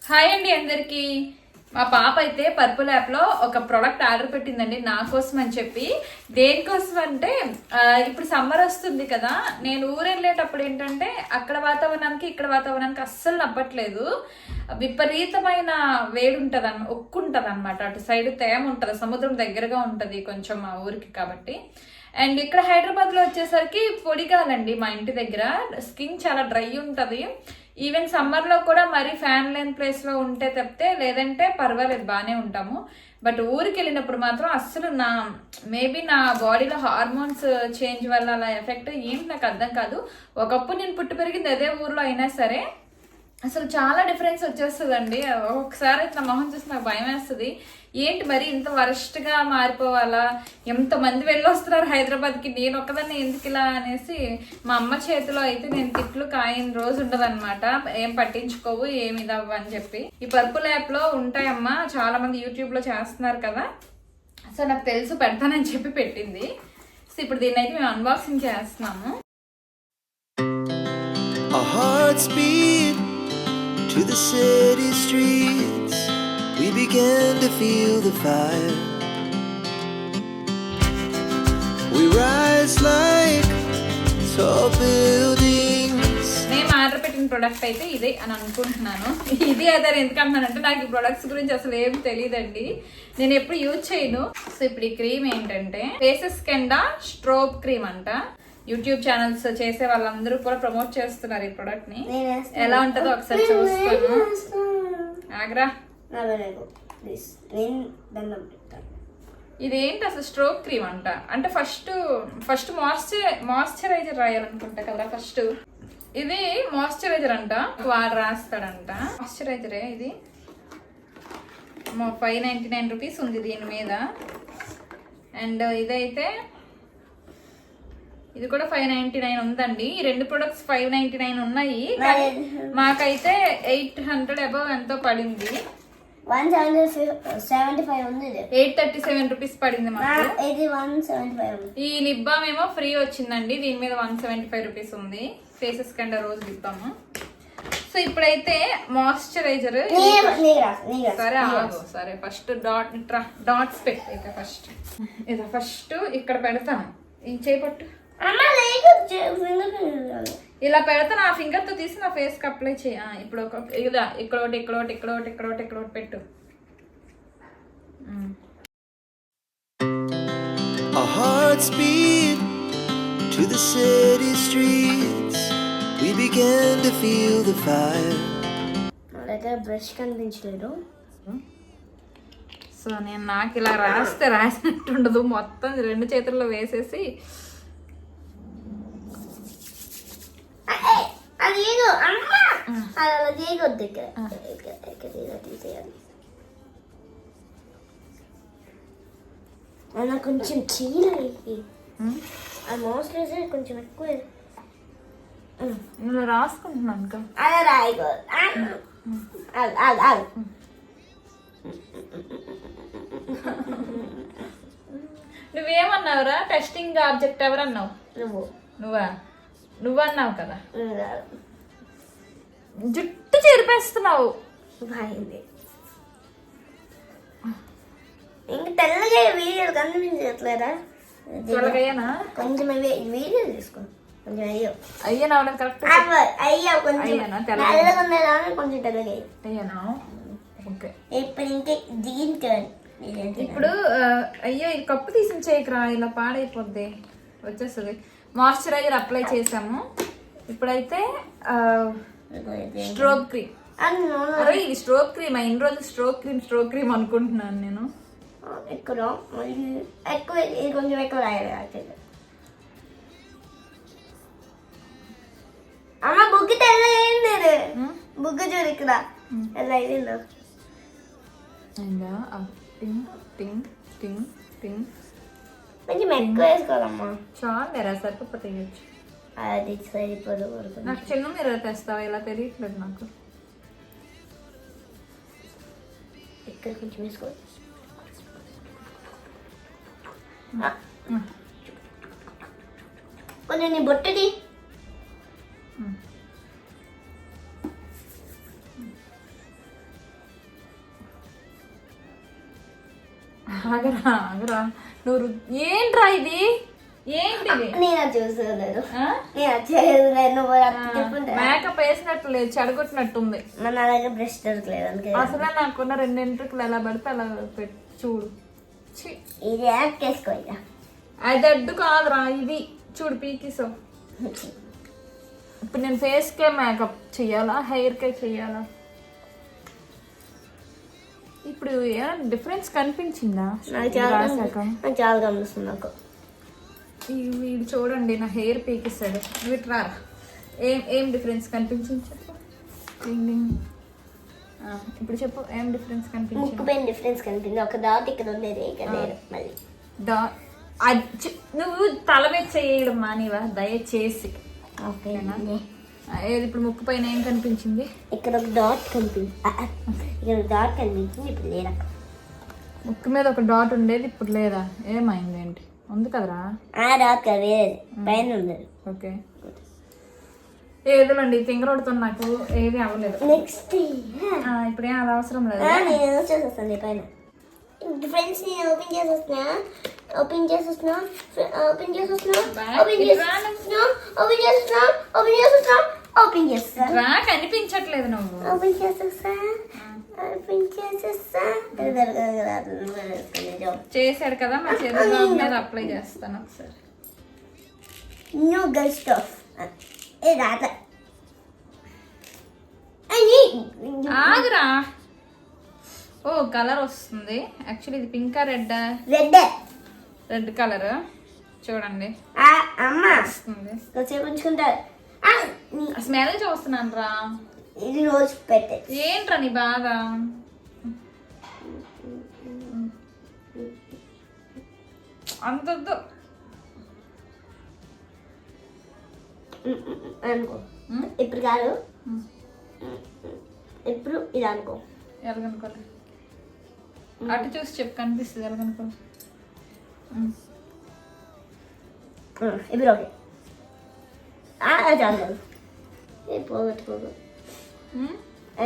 Hi అండి అందరికి. మా పాప అయితే పర్పుల్ యాప్లో ఒక ప్రోడక్ట్ ఆర్డర్ పెట్టిందండి నా కోసం అని చెప్పి. దేనికోసం అంటే ఇప్పుడు సమ్మర్ వస్తుంది కదా, నేను ఊరు వెళ్ళేటప్పుడు ఏంటంటే అక్కడ వాతావరణానికి ఇక్కడ వాతావరణానికి అస్సలు నవ్వట్లేదు. విపరీతమైన వేడి ఉంటుంది ఒక్కుంటుంది అనమాట. అటు సైడ్ తేమ ఉంటుంది, సముద్రం దగ్గరగా ఉంటుంది కొంచెం మా ఊరికి కాబట్టి. అండ్ ఇక్కడ హైదరాబాద్లో వచ్చేసరికి పొడిగాలండి. మా ఇంటి దగ్గర స్కిన్ చాలా డ్రై ఉంటుంది. ఈవెన్ సమ్మర్లో కూడా మరీ ఫ్యాన్ లేని ప్లేస్లో ఉంటే తప్పితే, లేదంటే పర్వాలేదు బాగానే ఉంటాము. బట్ ఊరికి వెళ్ళినప్పుడు మాత్రం అస్సలు మేబీ నా బాడీలో హార్మోన్స్ చేంజ్ వల్ల అలా ఎఫెక్ట్ ఏంటి నాకు అర్థం కాదు. ఒకప్పుడు నేను పుట్టి పెరిగింది అదే ఊర్లో అయినా సరే అసలు చాలా డిఫరెన్స్ వచ్చేస్తుందండి. ఒకసారి ఇట్లా మొహం చూసి నాకు భయం వేస్తుంది. ఏంటి మరి ఇంత వరస్ట్గా మారిపోవాలా, ఎంతమంది వెళ్ళొస్తున్నారు హైదరాబాద్కి, నేను ఒక్కదాన్ని ఎందుకు ఇలా అనేసి మా అమ్మ చేతిలో అయితే నేను తిట్లు కాయని రోజు ఉండదన్నమాట. ఏం పట్టించుకోవు ఏమి ఇదవ్వ అని చెప్పి. ఈ పర్పుల్ యాప్లో ఉంటాయమ్మా, చాలా మంది యూట్యూబ్లో చేస్తున్నారు కదా, సో నాకు తెలుసు పెడతానని చెప్పి పెట్టింది. సో ఇప్పుడు దీన్ని అయితే మేము అన్బాక్సింగ్ చేస్తున్నాము. To the city streets, we began to feel the fire. We rise like tall buildings. నేను ఆర్డర్ పెట్టిన ప్రోడక్ట్ అయితే ఇదే అని అనుకుంటున్నాను. ఇది అదే ఎందుకంటున్నానంటే నాకు ఈ ప్రొడక్ట్స్ గురించి అసలు ఏం తెలియదండి, నేను ఎప్పుడు యూజ్ చేయను. సో ఇప్పుడు ఈ క్రీమ్ ఏంటంటే ఫేసెస్ కెండా స్ట్రోబ్ క్రీమ్ అంట. యూట్యూబ్ ఛానల్స్ చేసే వాళ్ళందరూ కూడా ప్రమోట్ చేస్తున్నారు ఈ ప్రొడక్ట్ ని. ఎలా ఉంటుందో ఒకసారి చూస్తాను. ఆగ్రా ఇదేంటి అసలు స్ట్రోక్ క్రీమ్ అంట. అంటే ఫస్ట్ మాయిశ్చరైజర్ రాయాలనుకుంటా కదా. ఫస్ట్ ఇది మాయిశ్చరైజర్ అంట, వాడు రాస్తాడంట. మాయిశ్చరైజరే ఇది. 599 రూపీస్ ఉంది దీని మీద. అండ్ ఇదైతే ఇది కూడా 599 ఉందండి. ఈ రెండు ప్రొడక్ట్స్ 599 ఉన్నాయి. మాకైతే 800 అబౌవ్ ఎంతో పడింది. 837 రూపీస్ పడింది మాకు. ఈ లిప్ బామ్ ఏమో ఫ్రీ వచ్చిందండి, దీని మీద 175 రూపీస్ ఉంది. ఫేసెస్ కండ రోజు లిప్ బామ్. సో ఇప్పుడైతే మాయిశ్చరైజర్. సరే ఆగు, సరే ఫస్ట్ డాట్స్ పెట్టయితే ఫస్ట్ ఇక్కడ పెడతాను. ఈ చేపట్టు ఇలా పెడతా, నా ఫింగర్ తో తీసి నా ఫేస్ కి అప్లై చేయ. ఇప్పుడు ఇక్కడ పెట్టు. Our hearts beat to the city streets. We began to feel the fire. అలాగే బ్రష్ కనిపించలేదు. సో నేను నాకు ఇలా రాసినట్టు ఉండదు, మొత్తం రెండు చేతుల్లో వేసేసి అలా కొంచెం చీలి కొంచెం ఎక్కువ రాసుకుంటున్నాను. అలా రాయకూడదు. నువ్వేమన్నావురా? Testing object ఎవరన్నావు? నువ్వన్నావు కదా. జుట్టు చెరిపేస్తున్నావు. ఇంక తెల్లగా వీడియోలు కనిపించట్లేదా? తెల్లగయ్యానా? కొంచెం వీడియో తీసుకో. కొంచెం అయ్యానా? కరెక్ట్ అయ్యా. కొంచెం తెల్లగా కొంచెం తెల్లగా అయ్యానా? ఓకే. ఇప్పుడు ఇంకే దీనికి ఇప్పుడు అయ్యో ఈ కప్పు తీసి చేయకరా, ఇలా పాడైపోద్ది, వచ్చేస్తుంది. మాయిశ్చరైజర్ అప్లై చేసాము. ఇప్పుడైతే స్ట్రోక్ క్రీమ్. అరే ఇది స్ట్రోక్ క్రీమ్. ఇన్ని రోజులు స్ట్రోక్ క్రీమ్ అనుకుంటున్నాను నేను. ఎక్కువ కొంచెం ఎక్కువ రాయాలి. అమ్మ బుగ్గి తెల్లగా బుగ్గు చూడు ఇక్కడ ఎలా అయిందో. కొంచెం ఎక్కువ వేసుకోవాలమ్మా. చాలా సరిపోతే అది సరిపోదు. నాకు చిన్న మీరు తెస్తావా? ఇలా తెలియట్లేదు నాకు. ఇక్కడ కొంచెం వేసుకో. కొంచెం నీ బొట్టది ఆగరా ఆగరా నువ్వు ఏంట్రా ఇది ఏంటిది నేను అది చూసుకోలేదు ఆ? నేను అది చేయలేదు నువ్వు చెప్పుంటా మేకప్ వేసినట్టు లేదు చెడగొట్టినట్టుంది మన నా దగ్గర బ్రష్ దొరకలేదు అందుకే అసలే నాకున్న 2 ఎంట్రుకలు ఎలా పడితే అలా పెట్టి చూడు ఛీ. ఇది యాక్ వేసుకో ఇక అది అడ్డు కాదురా ఇది చూడు పీకిసో ఇప్పుడు నేను ఫేస్ కే మేకప్ చెయ్యాలా హెయిర్ కే చెయ్యాలా ఇప్పుడు ఏమైనా డిఫరెన్స్ కనిపించిందా రాసాక నాకు చాలా కనిపిస్తుంది నాకు వీడు చూడండి నా హెయిర్ పీకిస్తాడు వీటి రారా ఏం డిఫరెన్స్ కనిపించింది చెప్పు డింగ్ డింగ్. ఇప్పుడు చెప్పు ఏం డిఫరెన్స్ కనిపించింది ముక్కు పైన డిఫరెన్స్ కనిపించింది ఒక దాట్ ఇక్కడ ఉండేది ఇక్కడ లేదు మళ్ళీ నువ్వు తల మీద చేయడం మానేవా దయచేసి ఓకేనా ఏది ఇప్పుడు ముక్కు పైన ఏం కనిపించింది ఇక్కడ ఒక డాట్ కనిపించింది ఇక్కడ ఒక డాట్ కనిపించింది ఇప్పుడు లేదా ముక్కు మీద ఒక డాట్ ఉండేది ఇప్పుడు లేదా ఏమైంది ఏంటి ఉంది కదరా ఆ డాట్ కాదు వేరేది పైన ఉండదు ఓకే ఏదోనండి తింగరోడుతో నాకు ఏది అవ్వలేదు నెక్స్ట్ ఇప్పుడు ఏం అది అవసరం లేదు నేను చూసేస్తాను పైన ఫ్రెండ్స్ నేను ఓపెన్ చేసేస్తున్నా రా కనిపించట్లేదు నువ్వు చేశాడు కదా మా చేతుల మీద అప్లై చేస్తాను ఒకసారి న్యూ గర్ల్ స్టఫ్ ఏ రాత ఆగురా ఓ కలర్ వస్తుంది యాక్చువల్లీ ఇది పింకా రెడ్ రెడ్ రెడ్ కలర్ చూడండి అమ్మ వస్తుంది ఉంచుకుంటారు స్మెల్ చూస్తున్నాను రా ఇది రోజు పెట్టే ఏంట్రా నీ బాధ అంతొద్దు అనుకో ఇప్పుడు కాదు ఇప్పుడు ఇది అనుకో ఎలాగనుకోలే అటు చూసి చెప్పు కనిపిస్తుంది ఎలాగనుకోలే ఇప్పుడు ఓకే చాలు పోగొట్టుకోదు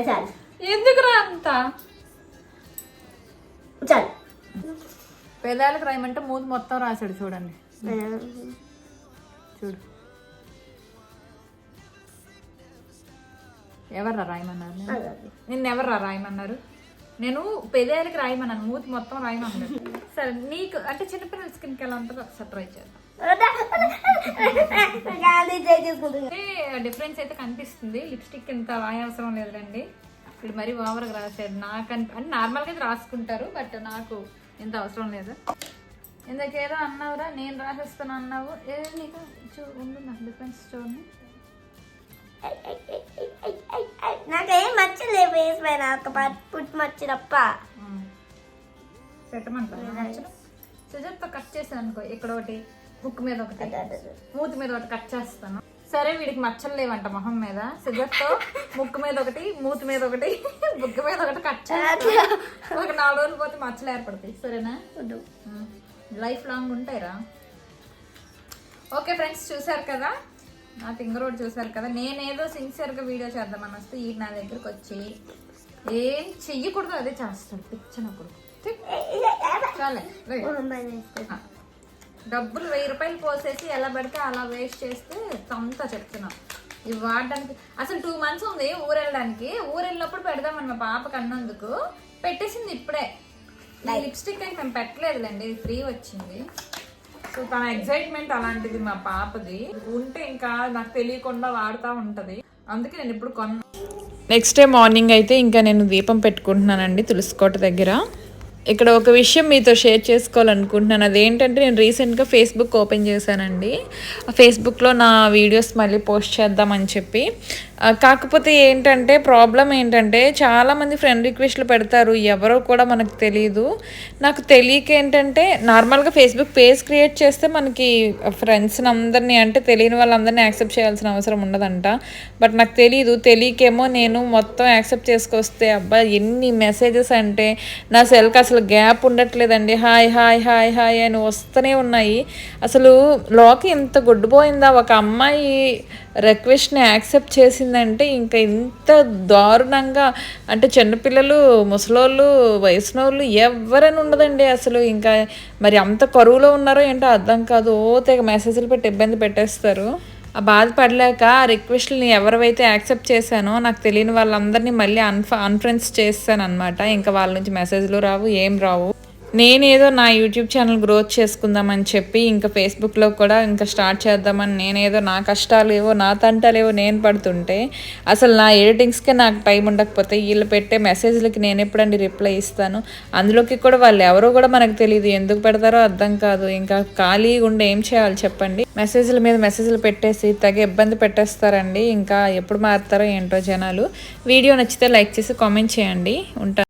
చాలు ఎందుకురా అంత చాలు పెదాలకు రాయమంటే మూతి మొత్తం రాశాడు చూడండి చూడు ఎవర్రా రాయమన్నారు నిన్నెవర్రా రాయమన్నారు నేను పెదాలకి రాయమన్నాను మూతి మొత్తం రాయమన్నాడు సరే నీకు అంటే చిన్నపిల్లల స్కిన్కి ఎలా ఉంటుందో ఒకసారి ట్రై చేద్దాం డిఫరెన్స్ అయితే కనిపిస్తుంది లిప్స్టిక్ ఇంత రాయవసరం లేదండి ఇది మరీ ఓవర్గా రాశాడు నాకు అంటే నార్మల్గా అయితే రాసుకుంటారు బట్ నాకు ఇంత అవసరం లేదు ఇందాకేదో అన్నావురా నేను రాసేస్తాను అన్నావు ఏదో నీకు ఉండు నాకు డిఫరెన్స్ చూడండి నాకేం మచ్చలే ఫేస్ పైన ఒక పుట్టి మచ్చ తప్ప పెట్టమంటారు సిజర్తో కట్ చేసాను అనుకో ఇక్కడ ఒకటి బుక్ మీద ఒకటి మూతి మీద ఒకటి కట్ చేస్తాను సరే వీడికి మచ్చలు లేవంట మొహం మీద సిజర్తో ముక్కు మీద ఒకటి మూతి మీద ఒకటి బుక్ మీద ఒకటి కట్ చేస్తాను ఒక 4 రోజులు పోతే మచ్చలు ఏర్పడతాయి సరేనా లైఫ్ లాంగ్ ఉంటాయిరా ఓకే ఫ్రెండ్స్ చూసారు కదా నా తింగరోడ్ చూసారు కదా నేనేదో సిన్సియర్గా వీడియో చేద్దామని వస్తే ఈ నా దగ్గరకు వచ్చి ఏం చెయ్యకూడదు అదే చేస్తాడు పిచ్చినప్పుడు చాలే డబ్బులు 1000 రూపాయలు పోసేసి ఎలా పడితే అలా వేస్ట్ చేస్తే అంతా చెప్తున్నా ఇవి వాడడానికి అసలు 2 months ఉంది ఊరు వెళ్ళడానికి ఊరు వెళ్ళినప్పుడు పెడదామని మా పాపకి అన్నందుకు పెట్టేసింది ఇప్పుడే లిప్స్టిక్ అయితే మేము పెట్టలేదులేండి ఇది ఫ్రీ వచ్చింది సో తన ఎగ్జైట్మెంట్ అలాంటిది మా పాపది ఉంటే ఇంకా నాకు తెలియకుండా వాడుతూ ఉంటది అందుకే నేను ఇప్పుడు కొన్నా నెక్స్ట్ డే మార్నింగ్ అయితే ఇంకా నేను దీపం పెట్టుకుంటున్నానండి తులసికోట దగ్గర ఇక్కడ ఒక విషయం మీతో షేర్ చేసుకోవాలనుకుంటున్నాను అదేంటంటే నేను రీసెంట్గా ఫేస్బుక్ ఓపెన్ చేశానండి ఆ ఫేస్బుక్లో నా వీడియోస్ మళ్ళీ పోస్ట్ చేద్దామని చెప్పి కాకపోతే ఏంటంటే ప్రాబ్లం ఏంటంటే చాలామంది ఫ్రెండ్ రిక్వెస్ట్లు పెడతారు ఎవరో కూడా మనకు తెలియదు నాకు తెలియక ఏంటంటే నార్మల్గా ఫేస్బుక్ పేజ్ క్రియేట్ చేస్తే మనకి ఫ్రెండ్స్ని అందరినీ అంటే తెలియని వాళ్ళందరినీ యాక్సెప్ట్ చేయాల్సిన అవసరం ఉండదంట బట్ నాకు తెలియకేమో నేను మొత్తం యాక్సెప్ట్ చేసుకొస్తే అబ్బా ఎన్ని మెసేజెస్ అంటే నా సెల్కి అసలు గ్యాప్ ఉండట్లేదండి హాయ్ హాయ్ హాయ్ హాయ్ అని వస్తూనే ఉన్నాయి అసలు లోకి ఇంత గుడ్డిపోయిందా ఒక అమ్మాయి రిక్వెస్ట్ని యాక్సెప్ట్ చేసిందంటే ఇంకా ఇంత దారుణంగా అంటే చిన్నపిల్లలు ముసలోళ్ళు వయసునోళ్ళు ఎవరైనా ఉండదండి అసలు. ఇంకా మరి అంత కరువులో ఉన్నారో ఏంటో అర్థం కాదు. తెగ మెసేజ్లు పెట్టి ఇబ్బంది పెట్టేస్తారు. ఆ బాధపడలేక ఆ రిక్వెస్ట్ని ఎవరైతే యాక్సెప్ట్ చేశానో నాకు తెలియని వాళ్ళందరినీ మళ్ళీ అన్ఫ్రెండ్స్ చేస్తాను అనమాట. ఇంకా వాళ్ళ నుంచి మెసేజ్లు రావు, ఏం రావు. నేనేదో నా యూట్యూబ్ ఛానల్ గ్రోత్ చేసుకుందామని చెప్పి ఇంకా ఫేస్బుక్లో కూడా ఇంకా స్టార్ట్ చేద్దామని నేనేదో నా కష్టాలేవో నా తంటాలేవో నేను పడుతుంటే అసలు నా ఎడిటింగ్స్కే నాకు టైం ఉండకపోతే వీళ్ళు పెట్టే మెసేజ్లకి నేను ఎప్పుడండి రిప్లై ఇస్తాను. అందులోకి కూడా వాళ్ళు ఎవరో కూడా మనకు తెలియదు, ఎందుకు పెడతారో అర్థం కాదు. ఇంకా ఖాళీగా ఉండి ఏం చేయాలి చెప్పండి. మెసేజ్ల మీద మెసేజ్లు పెట్టేసి తెగ ఇబ్బంది పెట్టేస్తారండి. ఇంకా ఎప్పుడు మారుతారో ఏంటో జనాలు. వీడియో నచ్చితే లైక్ చేసి కామెంట్ చేయండి. ఉంటాను.